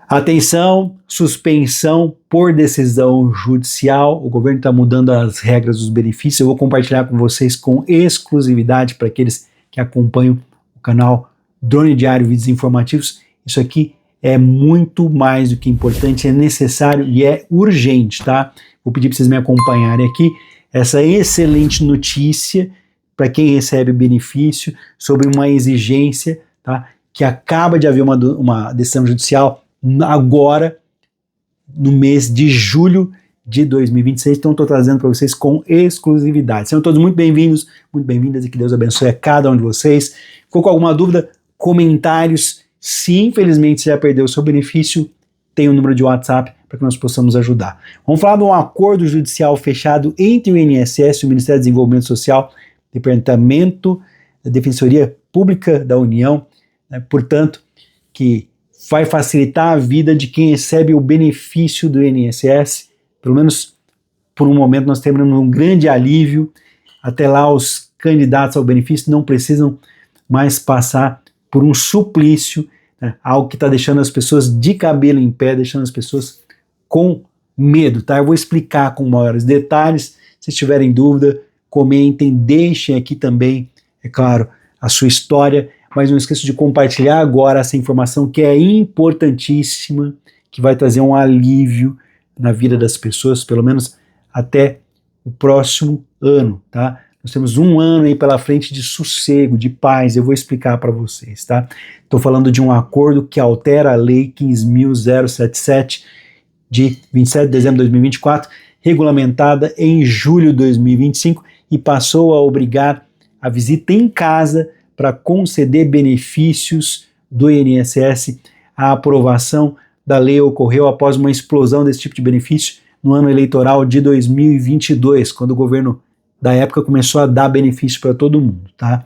Atenção, suspensão por decisão judicial. O governo está mudando as regras dos benefícios. Eu vou compartilhar com vocês com exclusividade para aqueles que acompanham o canal Drone Diário Vídeos Informativos. Isso aqui é muito mais do que importante, é necessário e é urgente, tá? Vou pedir para vocês me acompanharem aqui. Essa excelente notícia para quem recebe benefício sobre uma exigência, tá? Que acaba de haver uma decisão judicial agora, no mês de julho de 2026, então estou trazendo para vocês com exclusividade. Sejam todos muito bem-vindos, muito bem-vindas e que Deus abençoe a cada um de vocês. Ficou com alguma dúvida? Comentários. Se infelizmente você já perdeu o seu benefício, tem um número de WhatsApp para que nós possamos ajudar. Vamos falar de um acordo judicial fechado entre o INSS e o Ministério do Desenvolvimento Social, Departamento da Defensoria Pública da União, né, portanto, que vai facilitar a vida de quem recebe o benefício do INSS. Pelo menos por um momento nós temos um grande alívio. Até lá os candidatos ao benefício não precisam mais passar por um suplício, né, algo que está deixando as pessoas de cabelo em pé, deixando as pessoas com medo, tá? Eu vou explicar com maiores detalhes. Se tiverem dúvida, comentem, deixem aqui também, é claro, a sua história. Mas não esqueça de compartilhar agora essa informação que é importantíssima, que vai trazer um alívio na vida das pessoas, pelo menos até o próximo ano, tá? Nós temos um ano aí pela frente de sossego, de paz, eu vou explicar para vocês, tá? Estou falando de um acordo que altera a Lei 15.077 de 27 de dezembro de 2024, regulamentada em julho de 2025 e passou a obrigar a visita em casa para conceder benefícios do INSS. A aprovação da lei ocorreu após uma explosão desse tipo de benefício no ano eleitoral de 2022, quando o governo da época começou a dar benefício para todo mundo, tá?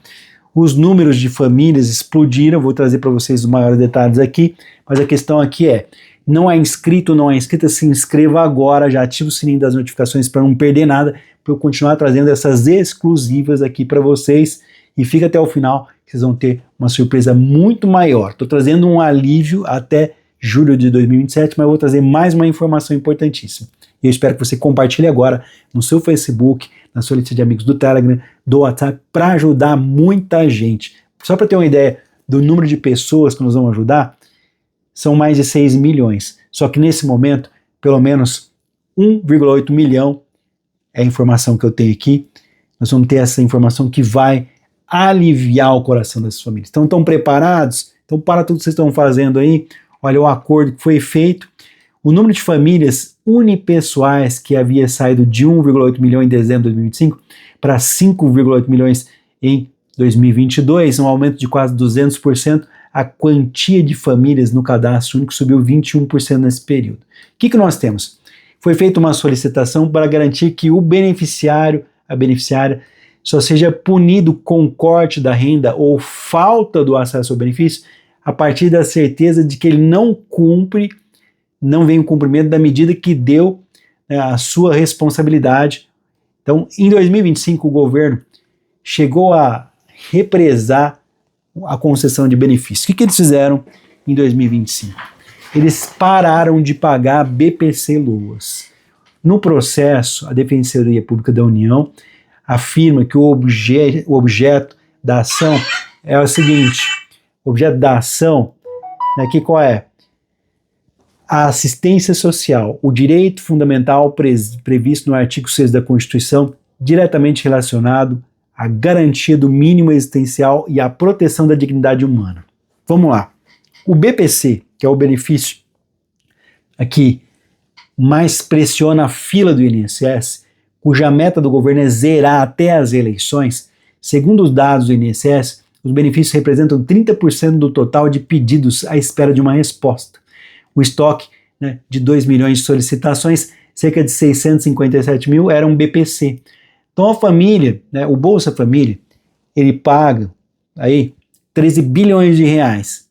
Os números de famílias explodiram, vou trazer para vocês os maiores detalhes aqui, mas a questão aqui é, não é inscrito, não é inscrita, se inscreva agora, já ativa o sininho das notificações para não perder nada, para eu continuar trazendo essas exclusivas aqui para vocês. E fica até o final, que vocês vão ter uma surpresa muito maior. Estou trazendo um alívio até julho de 2027, mas eu vou trazer mais uma informação importantíssima. E eu espero que você compartilhe agora no seu Facebook, na sua lista de amigos do Telegram, do WhatsApp, para ajudar muita gente. Só para ter uma ideia do número de pessoas que nós vamos ajudar, são mais de 6 milhões. Só que nesse momento, pelo menos 1,8 milhão é a informação que eu tenho aqui. Nós vamos ter essa informação que vai aliviar o coração dessas famílias. Então, estão preparados? Então, para tudo que vocês estão fazendo aí, olha o acordo que foi feito. O número de famílias unipessoais que havia saído de 1,8 milhão em dezembro de 2025 para 5,8 milhões em 2022, um aumento de quase 200%. A quantia de famílias no cadastro único subiu 21% nesse período. O que nós temos? Foi feita uma solicitação para garantir que o beneficiário, a beneficiária, só seja punido com corte da renda ou falta do acesso ao benefício a partir da certeza de que ele não vem o cumprimento da medida que deu, né, a sua responsabilidade. Então, em 2025, o governo chegou a represar a concessão de benefícios. O que eles fizeram em 2025? Eles pararam de pagar BPC-Loas. No processo, a Defensoria Pública da União afirma que o objeto da ação é o seguinte, o objeto da ação, aqui qual é? A assistência social, o direito fundamental previsto no artigo 6 da Constituição, diretamente relacionado à garantia do mínimo existencial e à proteção da dignidade humana. Vamos lá. O BPC, que é o benefício aqui mais pressiona a fila do INSS, cuja meta do governo é zerar até as eleições, segundo os dados do INSS, os benefícios representam 30% do total de pedidos à espera de uma resposta. O estoque, né, de 2 milhões de solicitações, cerca de 657 mil eram BPC. Então a família, né, o Bolsa Família, ele paga aí 13 bilhões de reais.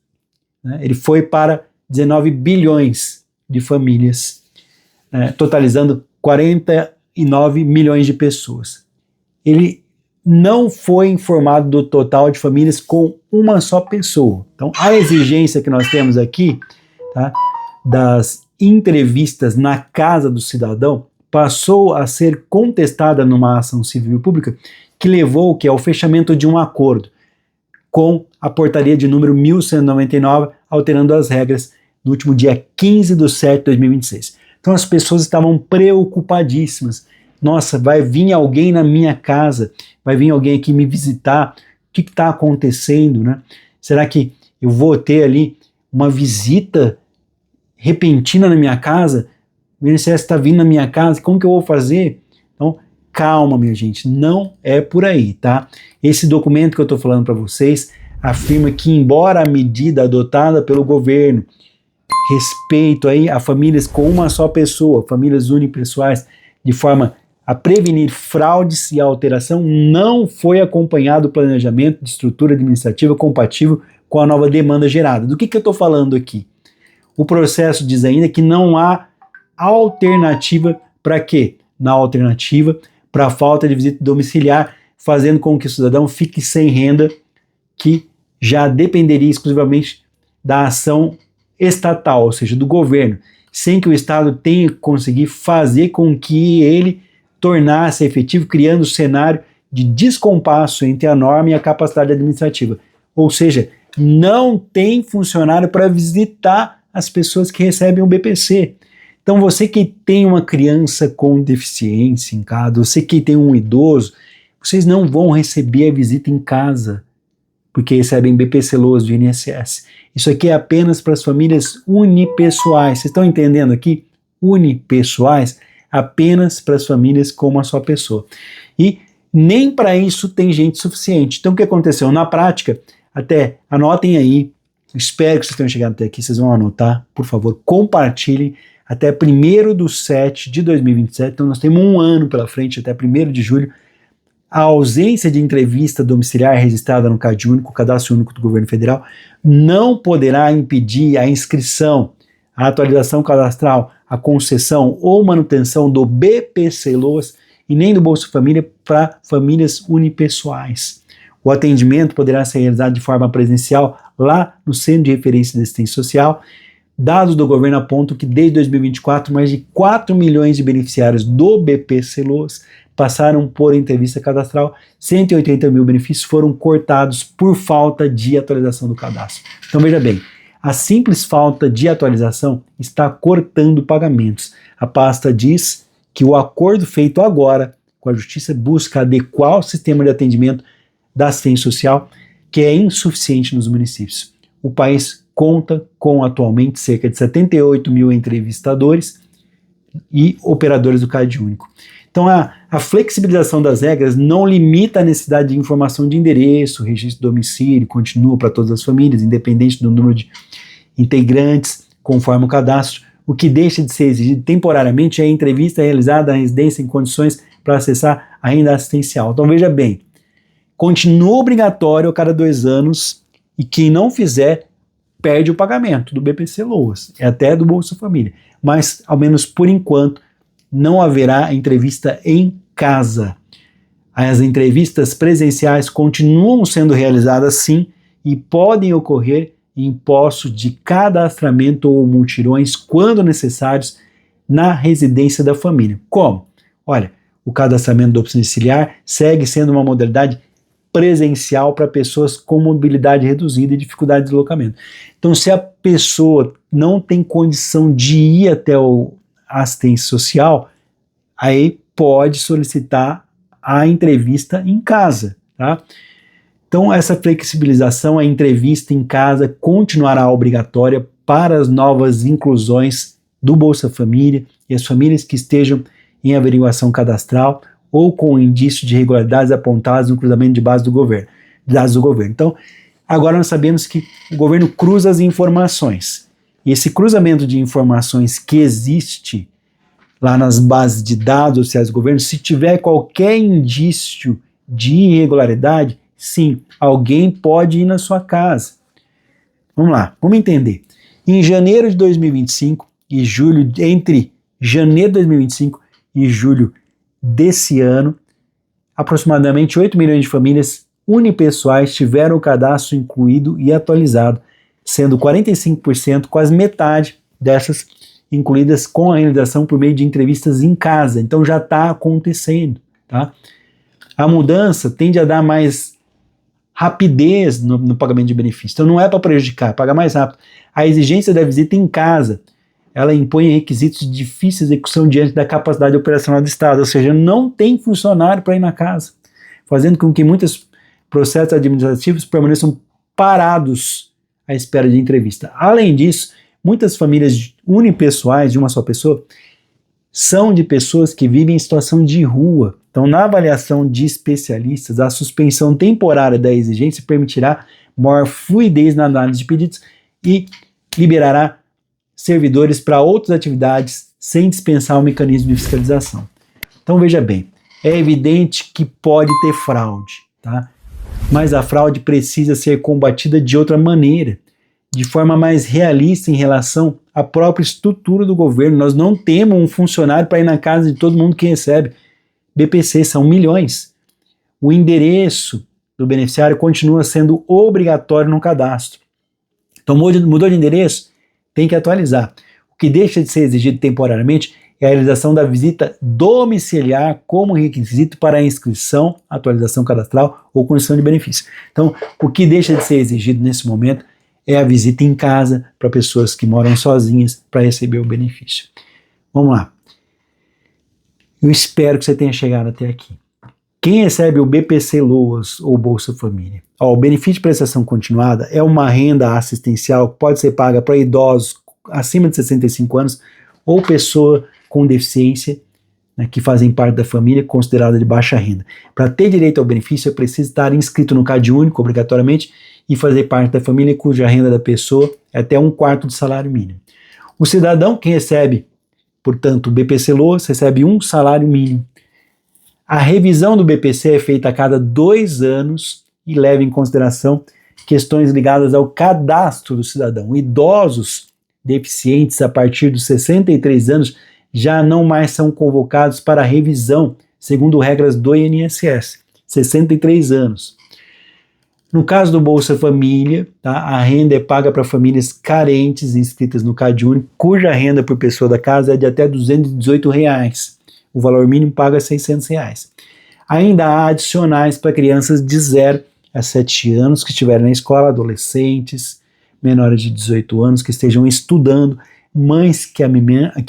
Né, ele foi para 19 bilhões de famílias, né, totalizando 49 milhões de pessoas. Ele não foi informado do total de famílias com uma só pessoa. Então, a exigência que nós temos aqui, tá, das entrevistas na casa do cidadão passou a ser contestada numa ação civil pública que levou ao fechamento de um acordo com a portaria de número 1199, alterando as regras no último dia 15 de setembro de 2026. Então as pessoas estavam preocupadíssimas. Nossa, vai vir alguém na minha casa, vai vir alguém aqui me visitar, o que está acontecendo, né? Será que eu vou ter ali uma visita repentina na minha casa? O INSS está vindo na minha casa, como que eu vou fazer? Então, calma, minha gente, não é por aí, tá? Esse documento que eu estou falando para vocês afirma que, embora a medida adotada pelo governo respeito aí a famílias com uma só pessoa, famílias unipessoais, de forma a prevenir fraudes e alteração, não foi acompanhado o planejamento de estrutura administrativa compatível com a nova demanda gerada. Do que eu estou falando aqui? O processo diz ainda que não há alternativa para quê? Na alternativa, para a falta de visita domiciliar, fazendo com que o cidadão fique sem renda, que já dependeria exclusivamente da ação estatal, ou seja, do governo, sem que o Estado tenha que conseguir fazer com que ele tornasse efetivo, criando um cenário de descompasso entre a norma e a capacidade administrativa. Ou seja, não tem funcionário para visitar as pessoas que recebem o BPC. Então você que tem uma criança com deficiência em casa, você que tem um idoso, vocês não vão receber a visita em casa, porque recebem BPC-Loas do INSS. Isso aqui é apenas para as famílias unipessoais. Vocês estão entendendo aqui? Unipessoais, apenas para as famílias com uma só pessoa. E nem para isso tem gente suficiente. Então o que aconteceu? Na prática, até anotem aí, espero que vocês tenham chegado até aqui, vocês vão anotar, por favor, compartilhem até 1º/7/2027, então nós temos um ano pela frente, até 1º de julho, a ausência de entrevista domiciliar registrada no CAD único, Cadastro Único do Governo Federal, não poderá impedir a inscrição, a atualização cadastral, a concessão ou manutenção do BPC-Loas e nem do Bolsa Família para famílias unipessoais. O atendimento poderá ser realizado de forma presencial lá no Centro de Referência de Assistência Social. Dados do governo apontam que desde 2024, mais de 4 milhões de beneficiários do BPC-Loas passaram por entrevista cadastral, 180 mil benefícios foram cortados por falta de atualização do cadastro. Então veja bem, a simples falta de atualização está cortando pagamentos. A pasta diz que o acordo feito agora com a Justiça busca adequar o sistema de atendimento da assistência social, que é insuficiente nos municípios. O país conta com atualmente cerca de 78 mil entrevistadores e operadores do CAD único. Então a flexibilização das regras não limita a necessidade de informação de endereço, registro de domicílio, continua para todas as famílias, independente do número de integrantes, conforme o cadastro. O que deixa de ser exigido temporariamente é a entrevista realizada na residência em condições para acessar a renda assistencial. Então veja bem, continua obrigatório a cada 2 anos e quem não fizer perde o pagamento do BPC-Loas, até do Bolsa Família. Mas, ao menos por enquanto, não haverá entrevista em casa. As entrevistas presenciais continuam sendo realizadas sim e podem ocorrer em postos de cadastramento ou multirões quando necessários na residência da família. Como? Olha, o cadastramento domiciliar segue sendo uma modalidade presencial para pessoas com mobilidade reduzida e dificuldade de deslocamento. Então, se a pessoa não tem condição de ir até a assistência social, aí pode solicitar a entrevista em casa, tá? Então, essa flexibilização, a entrevista em casa continuará obrigatória para as novas inclusões do Bolsa Família e as famílias que estejam em averiguação cadastral ou com indício de irregularidades apontadas no cruzamento de dados do governo. Então, agora nós sabemos que o governo cruza as informações. E esse cruzamento de informações que existe lá nas bases de dados sociais do governo, se tiver qualquer indício de irregularidade, sim, alguém pode ir na sua casa. Vamos lá, vamos entender. Em janeiro de 2025 e julho, entre janeiro de 2025 e julho desse ano, aproximadamente 8 milhões de famílias unipessoais tiveram o cadastro incluído e atualizado, sendo 45%, quase metade, dessas incluídas com a realização por meio de entrevistas em casa. Então já está acontecendo. Tá? A mudança tende a dar mais rapidez no pagamento de benefícios. Então não é para prejudicar, paga mais rápido. A exigência da visita em casa, ela impõe requisitos de difícil execução diante da capacidade operacional do Estado, ou seja, não tem funcionário para ir na casa, fazendo com que muitos processos administrativos permaneçam parados à espera de entrevista. Além disso, muitas famílias unipessoais de uma só pessoa são de pessoas que vivem em situação de rua. Então, na avaliação de especialistas, a suspensão temporária da exigência permitirá maior fluidez na análise de pedidos e liberará servidores para outras atividades sem dispensar o mecanismo de fiscalização. Então, veja bem, é evidente que pode ter fraude, tá? Mas a fraude precisa ser combatida de outra maneira, de forma mais realista em relação à própria estrutura do governo. Nós não temos um funcionário para ir na casa de todo mundo que recebe BPC, são milhões. O endereço do beneficiário continua sendo obrigatório no cadastro. Então mudou de endereço, tem que atualizar. O que deixa de ser exigido temporariamente é a realização da visita domiciliar como requisito para a inscrição, atualização cadastral ou concessão de benefício. Então, o que deixa de ser exigido nesse momento é a visita em casa para pessoas que moram sozinhas para receber o benefício. Vamos lá. Eu espero que você tenha chegado até aqui. Quem recebe o BPC Loas ou Bolsa Família? O benefício de prestação continuada é uma renda assistencial que pode ser paga para idosos acima de 65 anos ou pessoa com deficiência, né, que fazem parte da família considerada de baixa renda. Para ter direito ao benefício é preciso estar inscrito no CadÚnico obrigatoriamente e fazer parte da família cuja renda da pessoa é até 1/4 do salário mínimo. O cidadão que recebe, portanto, o BPC Loas, recebe um salário mínimo. A revisão do BPC é feita a cada 2 anos e leva em consideração questões ligadas ao cadastro do cidadão. Idosos deficientes a partir dos 63 anos já não mais são convocados para revisão, segundo regras do INSS. 63 anos. No caso do Bolsa Família, tá, a renda é paga para famílias carentes inscritas no CadÚnico, cuja renda por pessoa da casa é de até R$ 218. O valor mínimo paga R$ 600. Ainda há adicionais para crianças de 0 a 7 anos que estiverem na escola, adolescentes, menores de 18 anos que estejam estudando, mães que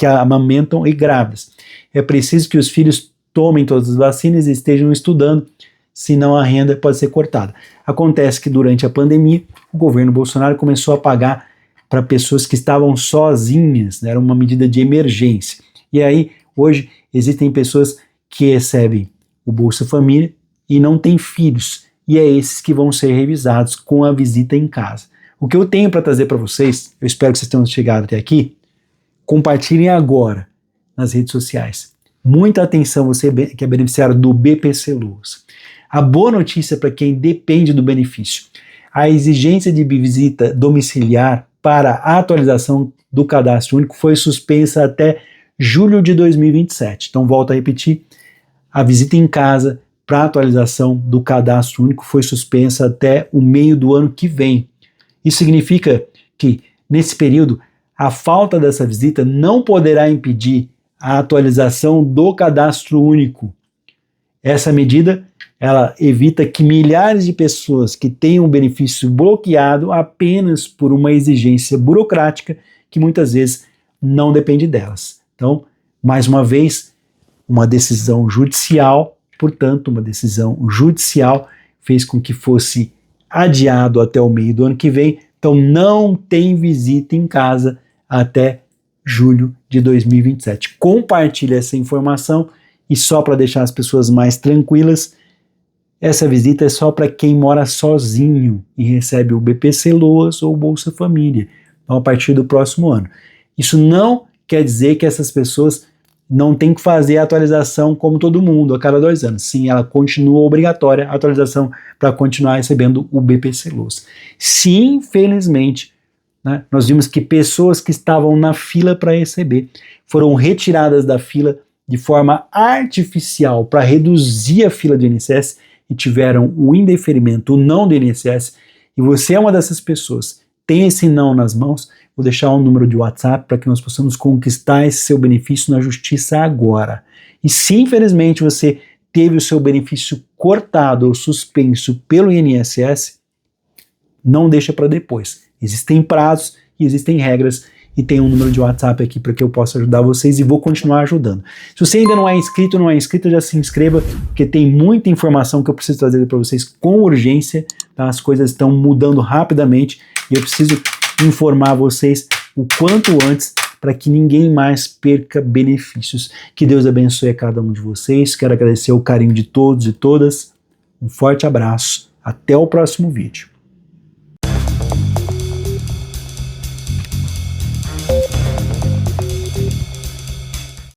amamentam e grávidas. É preciso que os filhos tomem todas as vacinas e estejam estudando, senão a renda pode ser cortada. Acontece que durante a pandemia, o governo Bolsonaro começou a pagar para pessoas que estavam sozinhas, né? Era uma medida de emergência. E aí, hoje, existem pessoas que recebem o Bolsa Família e não têm filhos, e é esses que vão ser revisados com a visita em casa. O que eu tenho para trazer para vocês, eu espero que vocês tenham chegado até aqui, compartilhem agora nas redes sociais. Muita atenção, você que é beneficiário do BPC Loas. A boa notícia para quem depende do benefício: a exigência de visita domiciliar para a atualização do cadastro único foi suspensa até julho de 2027. Então, volto a repetir, a visita em casa para a atualização do cadastro único foi suspensa até o meio do ano que vem. Isso significa que, nesse período, a falta dessa visita não poderá impedir a atualização do cadastro único. Essa medida, ela evita que milhares de pessoas que tenham o benefício bloqueado apenas por uma exigência burocrática que muitas vezes não depende delas. Então, mais uma vez, uma decisão judicial, portanto, uma decisão judicial fez com que fosse adiado até o meio do ano que vem. Então, não tem visita em casa até julho de 2027. Compartilhe essa informação e só para deixar as pessoas mais tranquilas, essa visita é só para quem mora sozinho e recebe o BPC Loas ou Bolsa Família, então, a partir do próximo ano. Isso não quer dizer que essas pessoas não têm que fazer a atualização como todo mundo, a cada 2 anos. Sim, ela continua obrigatória, a atualização para continuar recebendo o BPC Loas. Se, infelizmente, né, nós vimos que pessoas que estavam na fila para receber foram retiradas da fila de forma artificial para reduzir a fila do INSS e tiveram o indeferimento, o não do INSS, e você é uma dessas pessoas, tem esse não nas mãos, vou deixar um número de WhatsApp para que nós possamos conquistar esse seu benefício na justiça agora. E se infelizmente você teve o seu benefício cortado ou suspenso pelo INSS, não deixa para depois. Existem prazos e existem regras e tem um número de WhatsApp aqui para que eu possa ajudar vocês e vou continuar ajudando. Se você ainda não é inscrito ou não é inscrita, já se inscreva, porque tem muita informação que eu preciso trazer para vocês com urgência. Tá? As coisas estão mudando rapidamente e eu preciso informar vocês o quanto antes para que ninguém mais perca benefícios. Que Deus abençoe a cada um de vocês. Quero agradecer o carinho de todos e todas. Um forte abraço. Até o próximo vídeo.